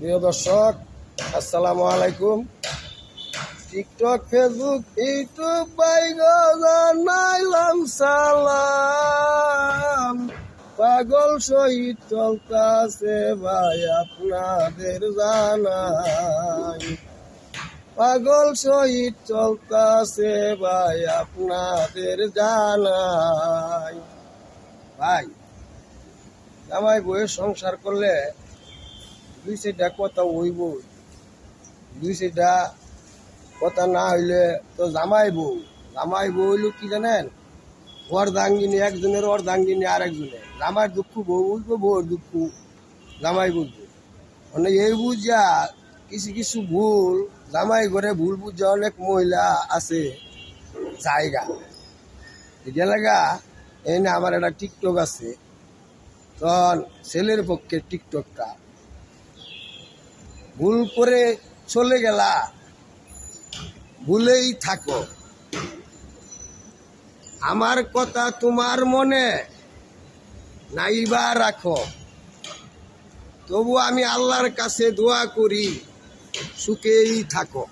প্রিয় দর্শক, আসসালামু আলাইকুম। টিকটক, ফেসবুক, ইউটিউব বাইগো জানাইলাম সালাম। পাগল শহীদ চলতাছে ভাই আপনাদের জানাই। পাগল শহীদ চলতাছে ভাই আপনাদের জানাই। ভাই, জামাই বউয়ের সংসার করলে দুই সেটা কথা হইব, দুই সেটা কথা না হইলে তো জামাই বউ হইল কি জানেন, অর্ধাঙ্গিনী একজনের, অর্ধাঙ্গিনী আর একজনের। জামাই দুঃখ বউ বুঝবো, বউর দুঃখ জামাই বুঝবো। মানে এই বুঝা কিছু কিছু ভুল জামাই ঘরে ভুল বুঝা অনেক মহিলা আছে জায়গা গেলাগা। এই না আমার একটা টিকটক আছে, তখন ছেলের পক্ষে টিকটকটা ভুল করে চলে গেলা, ভুলেই থাকো। আমার কথা তোমার মনে নাইবা রাখো, তবু আমি আল্লাহর কাছে দোয়া করি সুখেই থাকো।